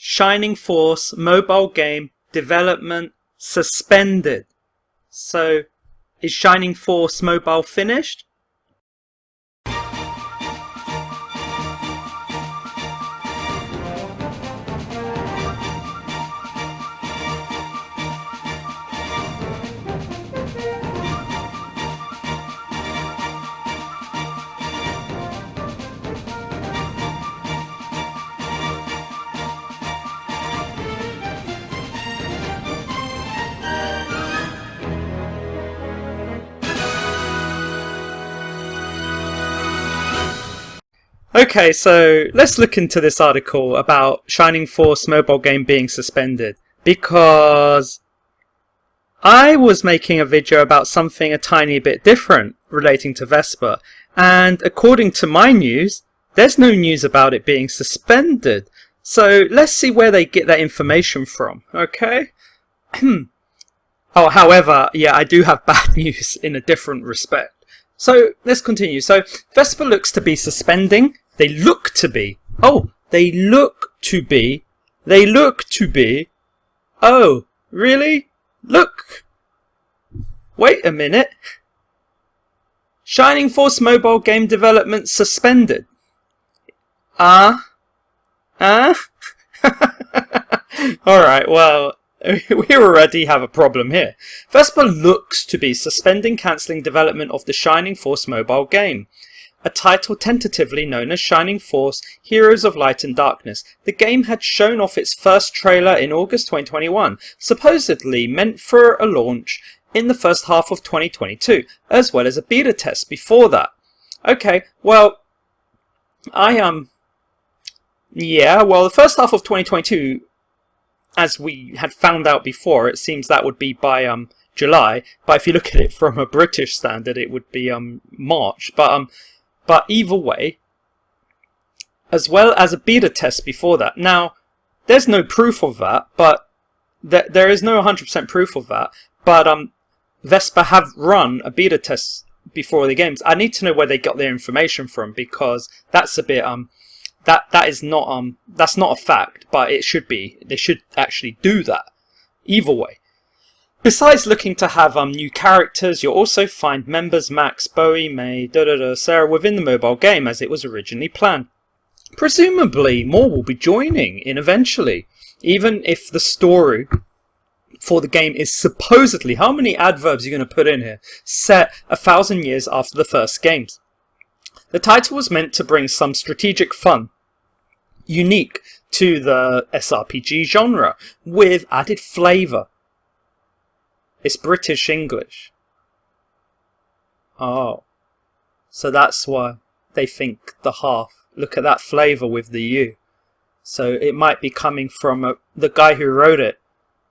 Shining Force mobile game development suspended. So, is Shining Force mobile finished? Okay, so let's look into this article about Shining Force mobile game being suspended, because I was making a video about something a tiny bit different relating to Vespa, and according to my news, there's no news about it being suspended. So let's see where they get that information from, okay? Oh, however, yeah, I do have bad news in a different respect. So let's continue. So Vespa looks to be suspending. They look to be. Oh, they look to be. They look to be. Oh, really? Look. Wait a minute. Shining Force mobile game development suspended. Alright, well, we already have a problem here. Vespa looks to be suspending, cancelling development of the Shining Force mobile game, a title tentatively known as Shining Force Heroes of Light and Darkness. The game had shown off its first trailer in August 2021, supposedly meant for a launch in the first half of 2022, as well as a beta test before that. Okay, well, yeah, well, the first half of 2022, as we had found out before, it seems that would be by July. But if you look at it from a British standard, it would be March. But either way, as well as a beta test before that. Now, there's no proof of that, but there is no 100% proof of that. But Vespa have run a beta test before the games. I need to know where they got their information from, because that's a bit that's not a fact, but it should be. They should actually do that. Either way. Besides looking to have new characters, you'll also find members Max, Bowie, May, Sarah within the mobile game as it was originally planned. Presumably more will be joining in eventually, even if the story for the game is supposedly, how many adverbs are you going to put in here, set 1,000 years after the first games. The title was meant to bring some strategic fun, unique to the SRPG genre, with added flavour. It's British English. Oh. So that's why they think the half. Look at that flavour with the U. So it might be coming from the guy who wrote it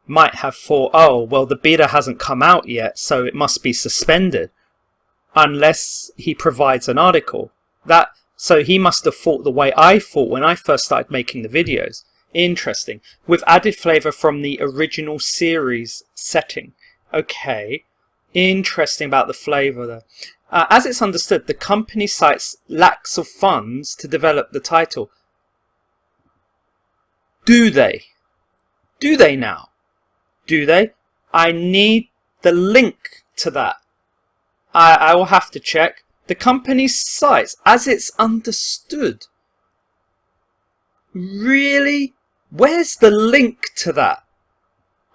might have thought, oh, well, the beta hasn't come out yet, so it must be suspended. Unless he provides an article. So he must have thought the way I thought when I first started making the videos. Interesting. With added flavour from the original series setting. Okay. Interesting about the flavour there. As it's understood, the company cites lacks of funds to develop the title. Do they? Do they now? Do they? I need the link to that. I will have to check. The company cites, as it's understood. Really? Where's the link to that?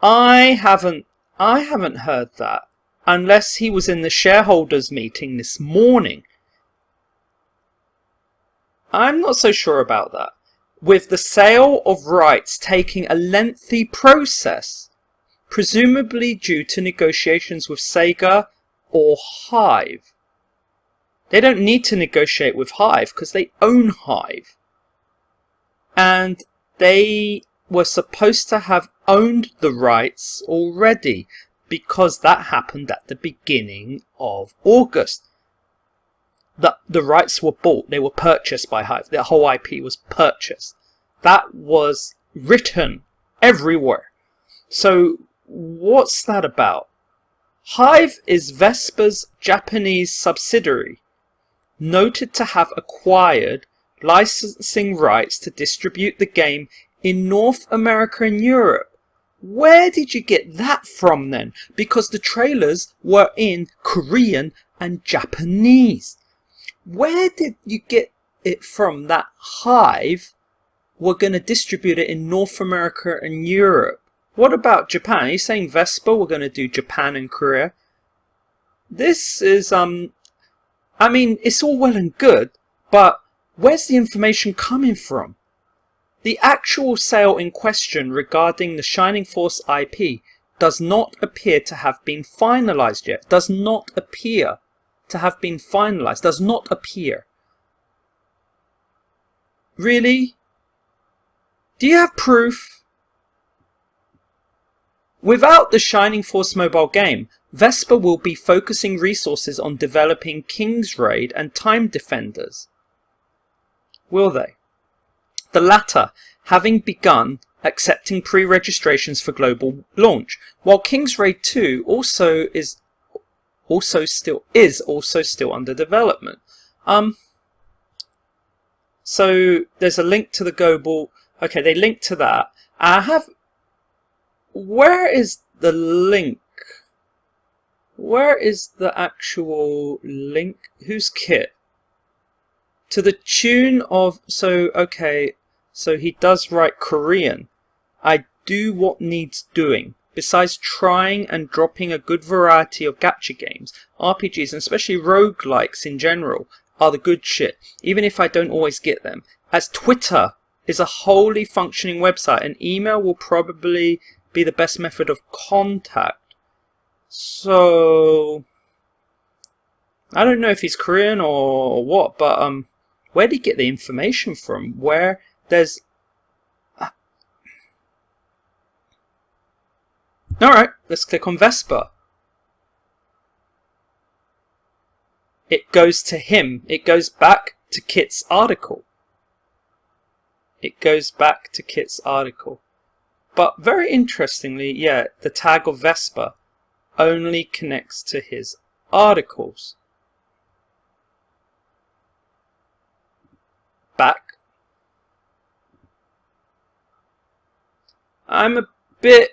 I haven't heard that. Unless he was in the shareholders meeting this morning. I'm not so sure about that. With the sale of rights taking a lengthy process, presumably due to negotiations with Sega or Hive. They don't need to negotiate with Hive because they own Hive. And they were supposed to have owned the rights already, because that happened at the beginning of August. The rights were bought, they were purchased by Hive. The whole IP was purchased. That was written everywhere. So what's that about? Hive is Vespa's Japanese subsidiary, noted to have acquired licensing rights to distribute the game in North America and Europe. Where did you get that from then? Because the trailers were in Korean and Japanese. Where did you get it from that Hive were going to distribute it in North America and Europe? What about Japan? Are you saying Vespa we're going to do Japan and Korea? This is, I mean, it's all well and good, but where's the information coming from? The actual sale in question regarding the Shining Force IP does not appear to have been finalized yet. Does not appear to have been finalized. Does not appear. Really? Do you have proof? Without the Shining Force mobile game, Vespa will be focusing resources on developing King's Raid and Time Defenders. Will they? The latter having begun accepting pre-registrations for global launch, while King's Raid 2 also still under development. So there's a link to the global. Okay, they link to that. Where is the link? Where is the actual link? Whose kit? To the tune of, okay, so he does write Korean. I do what needs doing. Besides trying and dropping a good variety of gacha games, RPGs, and especially roguelikes in general, are the good shit, even if I don't always get them. As Twitter is a wholly functioning website, and email will probably be the best method of contact. So I don't know if he's Korean or what, but where did he get the information from? Where there's alright, let's click on Vespa. It goes to him. It goes back to Kit's article. It goes back to Kit's article. But very interestingly, yeah, the tag of Vespa only connects to his articles. Back. I'm a bit...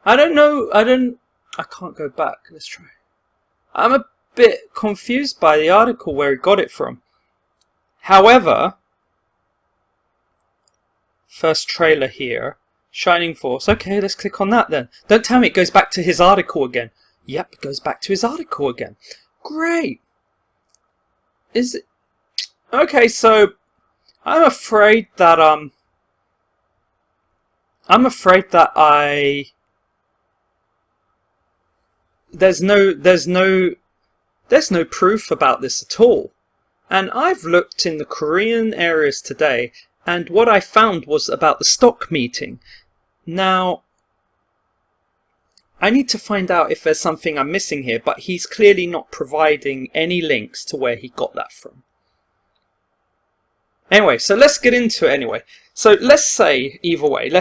I don't know, I can't go back. Let's try. I'm a bit confused by the article where he got it from. However, first trailer here, Shining Force. Okay, let's click on that then. Don't tell me it goes back to his article again. Yep, it goes back to his article again. Great. Is it... Okay, so I'm afraid that there's no proof about this at all. And I've looked in the Korean areas today, and what I found was about the stock meeting. Now, I need to find out if there's something I'm missing here, but he's clearly not providing any links to where he got that from. Anyway, so let's get into it anyway. So let's say, either way,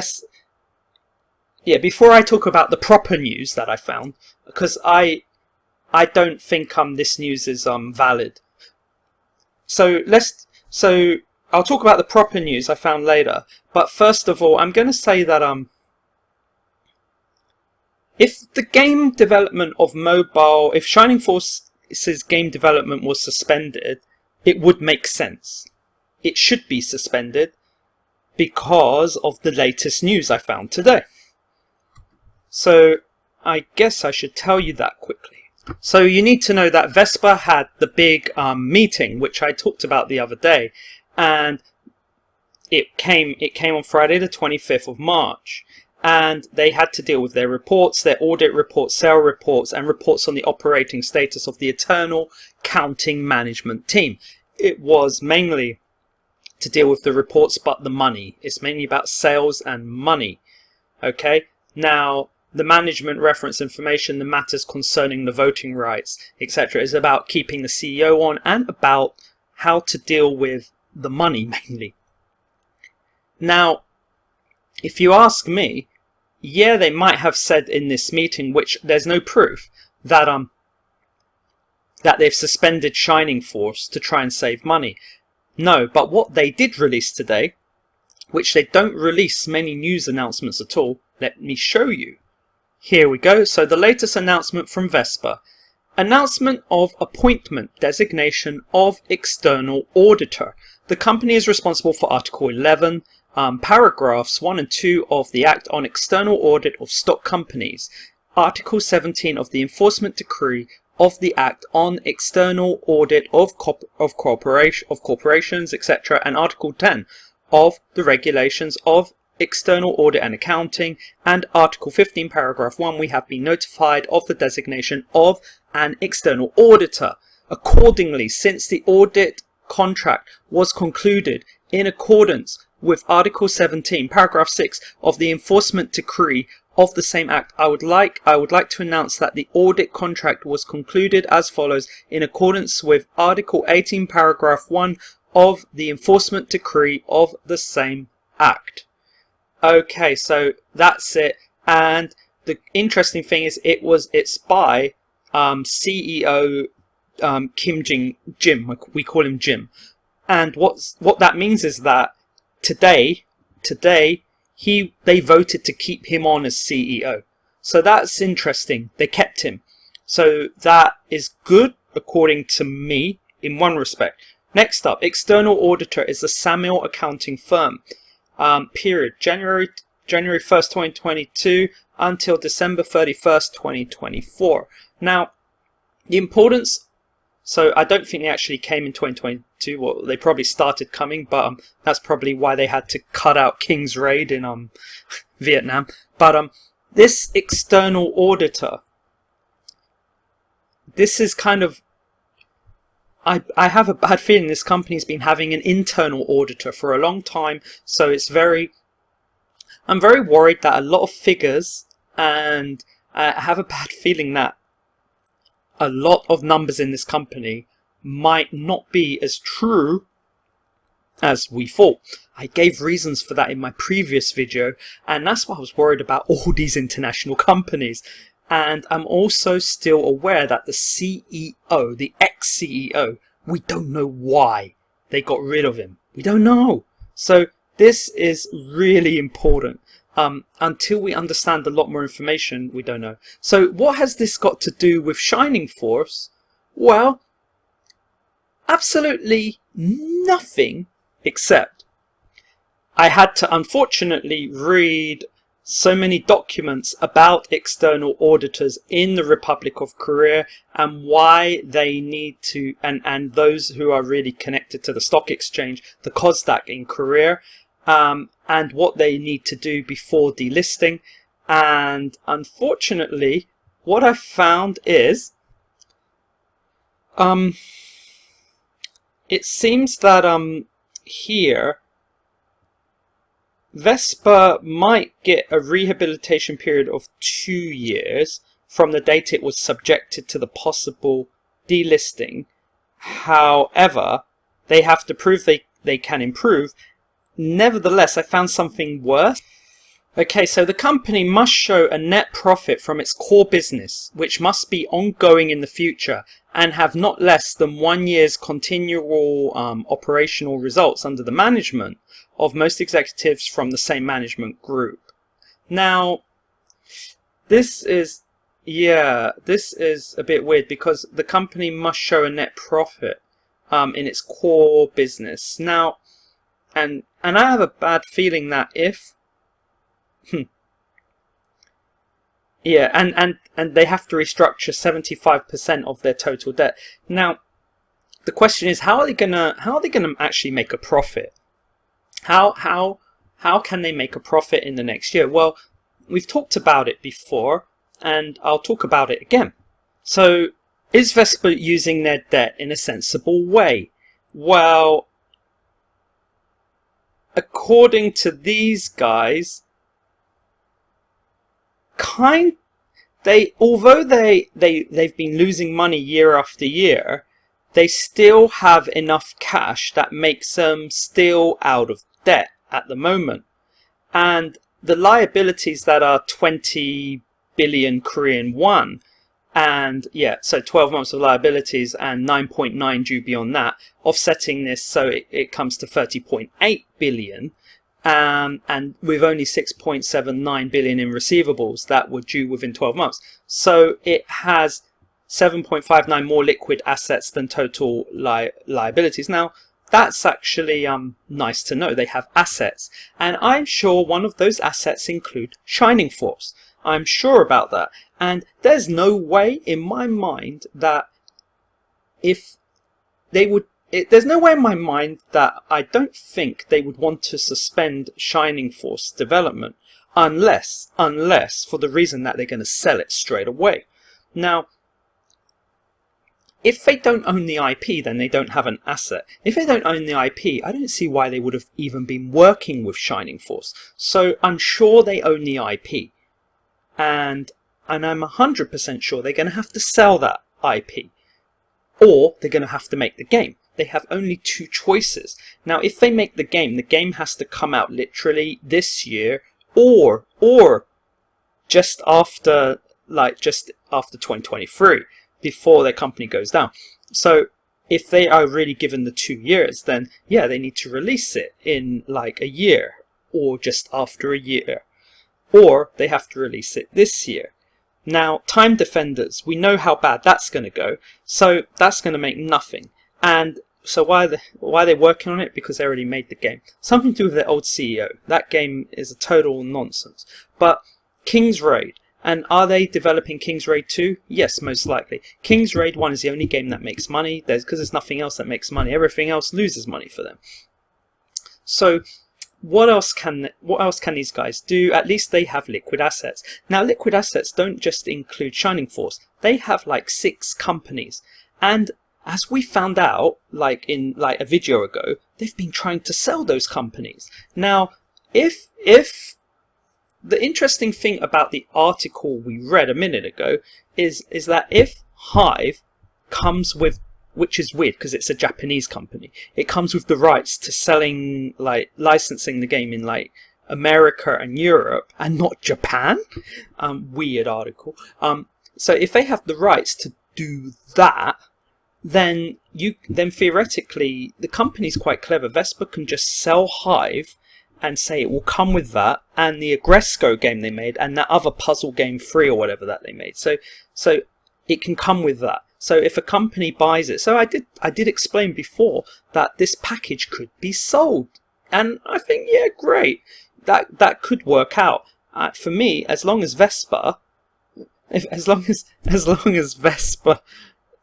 before I talk about the proper news that I found, because I don't think this news is valid. So I'll talk about the proper news I found later. But first of all, I'm going to say that if the game development of mobile, if Shining Force's game development was suspended, it would make sense. It should be suspended because of the latest news I found today. So I guess I should tell you that quickly. So you need to know that Vespa had the big meeting, which I talked about the other day, and it came on Friday the 25th of March, and they had to deal with their reports, their audit reports, sale reports, and reports on the operating status of the Eternal Counting Management Team. It was mainly to deal with the reports, but the money. It's mainly about sales and money. Okay? Now, the management reference information, the matters concerning the voting rights, etc., is about keeping the CEO on and about how to deal with the money mainly. Now, if you ask me, yeah, they might have said in this meeting, which there's no proof, that they've suspended Shining Force to try and save money. No, but what they did release today which they don't release many news announcements at all. Let me show you. Here we go. So the latest announcement from Vespa. Announcement of appointment designation of external auditor. The company is responsible for Article 11, paragraphs 1 and 2 of the Act on External Audit of Stock Companies, Article 17 of the Enforcement Decree of the Act on External Audit of Corporations, etc., and Article 10 of the Regulations of External Audit and Accounting, and Article 15, Paragraph 1, we have been notified of the designation of an external auditor. Accordingly, since the audit contract was concluded in accordance with Article 17, Paragraph 6 of the Enforcement Decree of the same Act, I would like to announce that the audit contract was concluded as follows in accordance with Article 18, Paragraph 1 of the Enforcement Decree of the same Act. Okay, so that's it. And the interesting thing is it's by CEO Jim. We call him Jim. And what that means is that today they voted to keep him on as CEO. So that's interesting. They kept him. So that is good according to me in one respect. Next up, external auditor is the Samuel accounting firm. Period January 1st, 2022 until December 31st, 2024. Now, the importance, so I don't think they actually came in 2022. Well, they probably started coming, but that's probably why they had to cut out King's Raid in Vietnam. But this external auditor, this is kind of, I have a bad feeling this company's been having an internal auditor for a long time, so I'm very worried that a lot of figures, and I have a bad feeling that a lot of numbers in this company might not be as true as we thought. I gave reasons for that in my previous video, and that's why I was worried about all these international companies. And I'm also still aware that the CEO, the ex-CEO, we don't know why they got rid of him. We don't know. So this is really important. Until we understand a lot more information, we don't know. So what has this got to do with Shining Force? Well, absolutely nothing, except I had to unfortunately read so many documents about external auditors in the Republic of Korea and why they need to, and those who are really connected to the stock exchange, the KOSDAQ in Korea, and what they need to do before delisting. And unfortunately, what I found is it seems that here Vespa might get a rehabilitation period of 2 years from the date it was subjected to the possible delisting. However, they have to prove they can improve. Nevertheless, I found something worse. Okay, so the company must show a net profit from its core business, which must be ongoing in the future, and have not less than 1 year's continual operational results under the management of most executives from the same management group. Now, this is a bit weird because the company must show a net profit in its core business. Now, and I have a bad feeling that if yeah, and they have to restructure 75% of their total debt. Now, the question is, how are they gonna actually make a profit? How can they make a profit in the next year? Well, we've talked about it before, and I'll talk about it again. So, is Vespa using their debt in a sensible way? Well, according to these guys, although they've been losing money year after year, they still have enough cash that makes them still out of debt at the moment. And the liabilities that are 20 billion Korean won, and yeah, so 12 months of liabilities and 9.9 due beyond that, offsetting this, so it comes to 30.8 billion. and with only 6.79 billion in receivables that were due within 12 months. So it has 7.59 more liquid assets than total liabilities. Now, that's actually nice to know. They have assets, and I'm sure one of those assets include Shining Force. I'm sure about that, and there's no way in my mind that there's no way in my mind that I don't think they would want to suspend Shining Force development unless for the reason that they're going to sell it straight away. Now, if they don't own the IP, then they don't have an asset. If they don't own the IP, I don't see why they would have even been working with Shining Force. So I'm sure they own the IP. And I'm 100% sure they're going to have to sell that IP. Or they're going to have to make the game. They have only two choices. Now, if they make the game has to come out literally this year or just after 2023. Before their company goes down. So if they are really given the 2 years, then yeah, they need to release it in like a year or just after a year, or they have to release it this year. Now, Time Defenders, we know how bad that's going to go, so that's going to make nothing. And so why are they working on it? Because they already made the game. Something to do with their old CEO. That game is a total nonsense. But King's Raid. And are they developing King's Raid 2? Yes, most likely. King's Raid 1 is the only game that makes money. Because there's nothing else that makes money. Everything else loses money for them. So what else can these guys do? At least they have liquid assets. Now, liquid assets don't just include Shining Force. They have like 6 companies. And as we found out, in a video ago, they've been trying to sell those companies. Now, if the interesting thing about the article we read a minute ago is that if Hive comes with, which is weird because it's a Japanese company, it comes with the rights to selling, licensing the game in America and Europe and not Japan. Weird article. So if they have the rights to do that, then theoretically the company's quite clever. Vespa can just sell Hive and say it will come with that and the Agresco game they made and that other puzzle game 3 or whatever that they made. So it can come with that. So if a company buys it, so I did explain before that this package could be sold, and I think yeah, great, that could work out for me as long as Vespa, as long as Vespa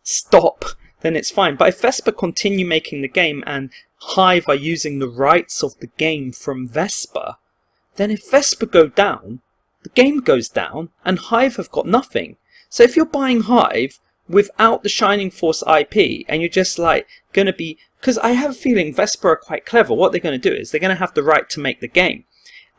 stop, then it's fine. But if Vespa continue making the game and Hive are using the rights of the game from Vespa, then if Vespa go down, the game goes down and Hive have got nothing. So if you're buying Hive without the Shining Force IP and you're just going to be, because I have a feeling Vespa are quite clever, what they're going to do is they're going to have the right to make the game,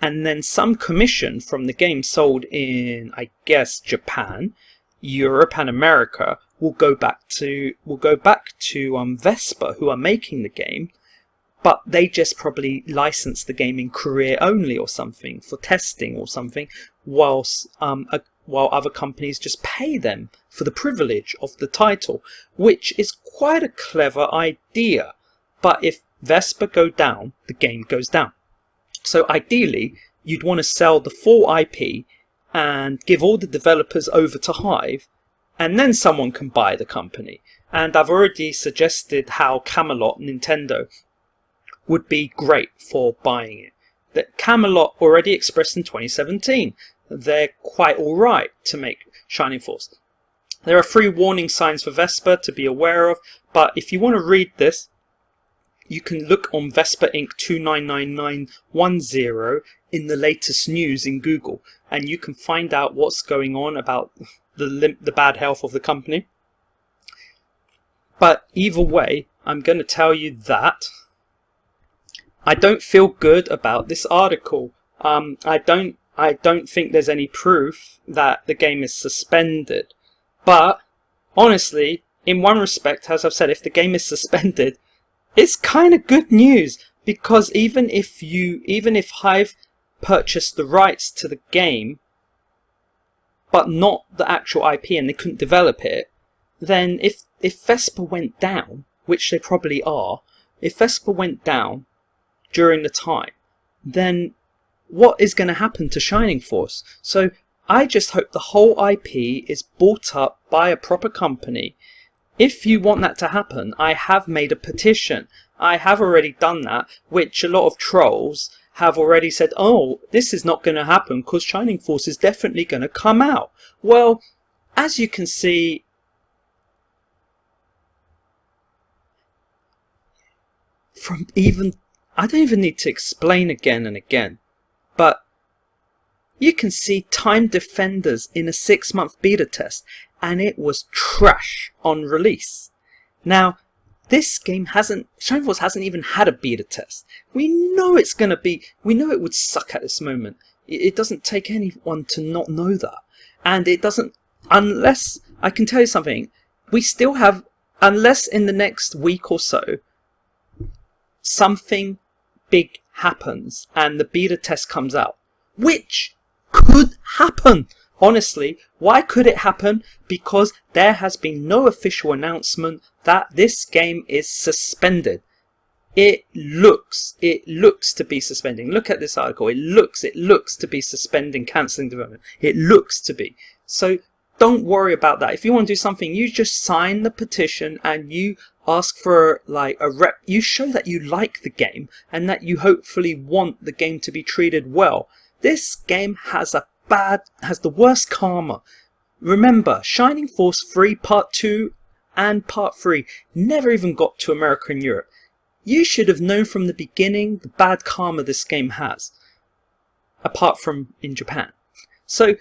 and then some commission from the game sold in, I guess, Japan, Europe and America will go back to Vespa, who are making the game, but they just probably license the game in Korea only or something for testing or something, while other companies just pay them for the privilege of the title, which is quite a clever idea. But if Vespa go down, the game goes down. So ideally, you'd want to sell the full IP and give all the developers over to Hive, and then someone can buy the company. And I've already suggested how Camelot Nintendo would be great for buying it. That Camelot already expressed in 2017. They're quite alright to make Shining Force. There are 3 warning signs for Vespa to be aware of, but if you want to read this, you can look on Vespa Inc. 299910 in the latest news in Google, and you can find out what's going on about the bad health of the company. But either way, I'm going to tell you that I don't feel good about this article. I don't think there's any proof that the game is suspended. But honestly, in one respect, as I've said, if the game is suspended, it's kind of good news, because even if Hive purchased the rights to the game, but not the actual IP, and they couldn't develop it, then if Vespa went down, which they probably are, if Vespa went down during the time, then what is going to happen to Shining Force? So I just hope the whole IP is bought up by a proper company. If you want that to happen, I have made a petition. I have already done that, which a lot of trolls have already said, oh, this is not going to happen because Shining Force is definitely going to come out. Well, as you can see, I don't even need to explain again and again, but you can see Time Defenders in a 6-month beta test, and it was trash on release. Now, this game Shining Force hasn't even had a beta test. We know it's going to be, we know it would suck at this moment. It doesn't take anyone to not know that. And it doesn't, unless, I can tell you something, we still have, unless in the next week or so, something big happens and the beta test comes out, which could happen. Honestly, why could it happen? Because there has been no official announcement that this game is suspended. It looks to be suspending. Look at this article. It looks to be suspending, cancelling development. It looks to be. So don't worry about that. If you want to do something, you just sign the petition and you ask for like a rep. You show that you like the game and that you hopefully want the game to be treated well. This game has the worst karma. Remember, Shining Force 3 Part 2 and Part 3 never even got to America and Europe. You should have known from the beginning the bad karma this game has, apart from in Japan. So,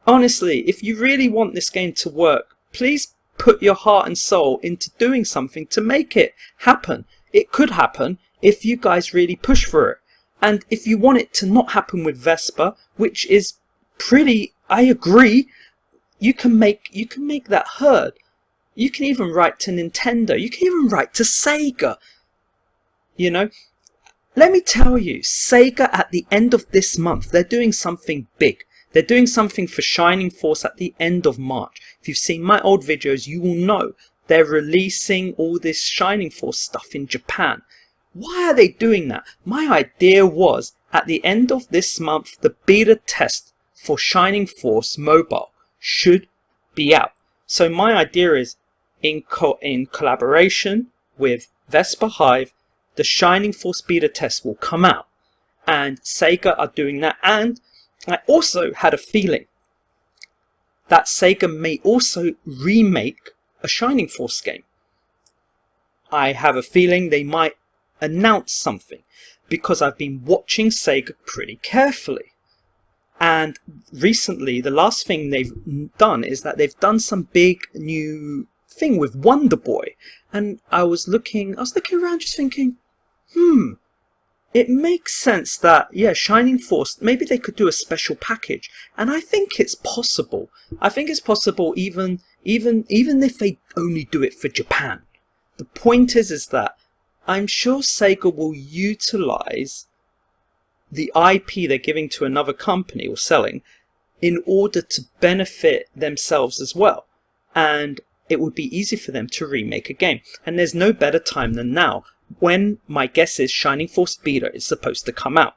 honestly, if you really want this game to work, please put your heart and soul into doing something to make it happen. It could happen if you guys really push for it. And if you want it to not happen with Vespa, which is pretty, I agree, you can make that heard. You can even write to Nintendo. You can even write to Sega. You know, let me tell you, Sega at the end of this month, they're doing something big. They're doing something for Shining Force at the end of March. If you've seen my old videos, you will know they're releasing all this Shining Force stuff in Japan. Why are they doing that? My idea was, at the end of this month, the beta test for Shining Force Mobile should be out. So my idea is, in collaboration with Vespa Hive, the Shining Force beta test will come out. And Sega are doing that. And I also had a feeling that Sega may also remake a Shining Force game. I have a feeling they might announce something, because I've been watching Sega pretty carefully. And recently, the last thing they've done is that they've done some big new thing with Wonder Boy. And I was looking around just thinking, it makes sense that, yeah, Shining Force, maybe they could do a special package. And I think it's possible. I think it's possible even if they only do it for Japan. The point is that I'm sure Sega will utilize the IP they're giving to another company or selling in order to benefit themselves as well. And it would be easy for them to remake a game. And there's no better time than now, when my guess is Shining Force Beta is supposed to come out.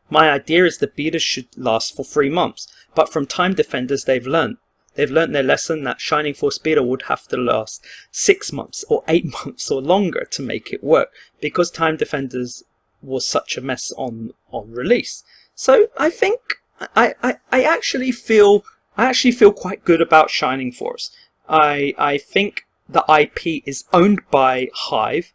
My idea is the beta should last for 3 months, but from Time Defenders they've learned their lesson that Shining Force Beta would have to last 6 months or 8 months or longer to make it work, because Time Defenders was such a mess on release. So I think I actually feel quite good about Shining Force. I think the IP is owned by Hive,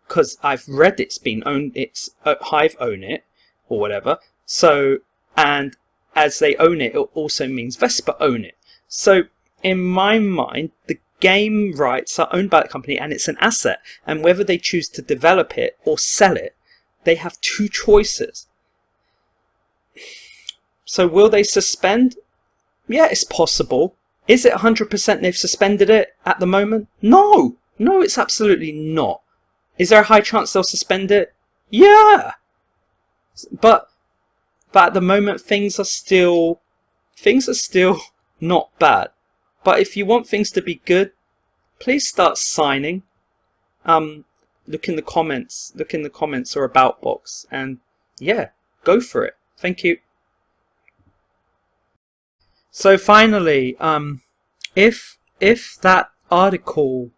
because I've read it's been owned. Hive own it or whatever. So, and as they own it, it also means Vespa own it. So in my mind, the game rights are owned by the company and it's an asset. And whether they choose to develop it or sell it, they have 2 choices. So will they suspend? Yeah, it's possible. Is it 100% they've suspended it at the moment? No, it's absolutely not. Is there a high chance they'll suspend it? Yeah. But at the moment things are still not bad. But if you want things to be good, please start signing. Look in the comments or about box and yeah, go for it. Thank you. So finally, if that article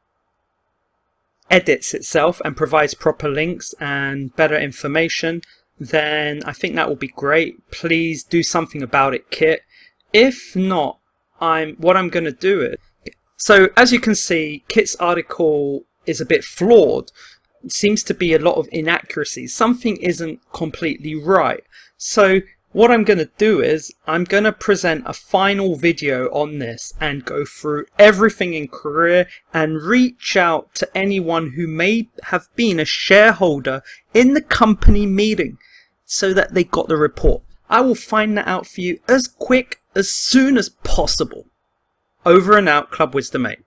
edits itself and provides proper links and better information, then I think that will be great. Please do something about it, Kit. If not, what I'm going to do is... So as you can see, Kit's article is a bit flawed. It seems to be a lot of inaccuracies. Something isn't completely right. So what I'm going to do is I'm going to present a final video on this and go through everything in Korea and reach out to anyone who may have been a shareholder in the company meeting so that they got the report. I will find that out for you as quick as soon as possible. Over and out, Club Wisdom 8.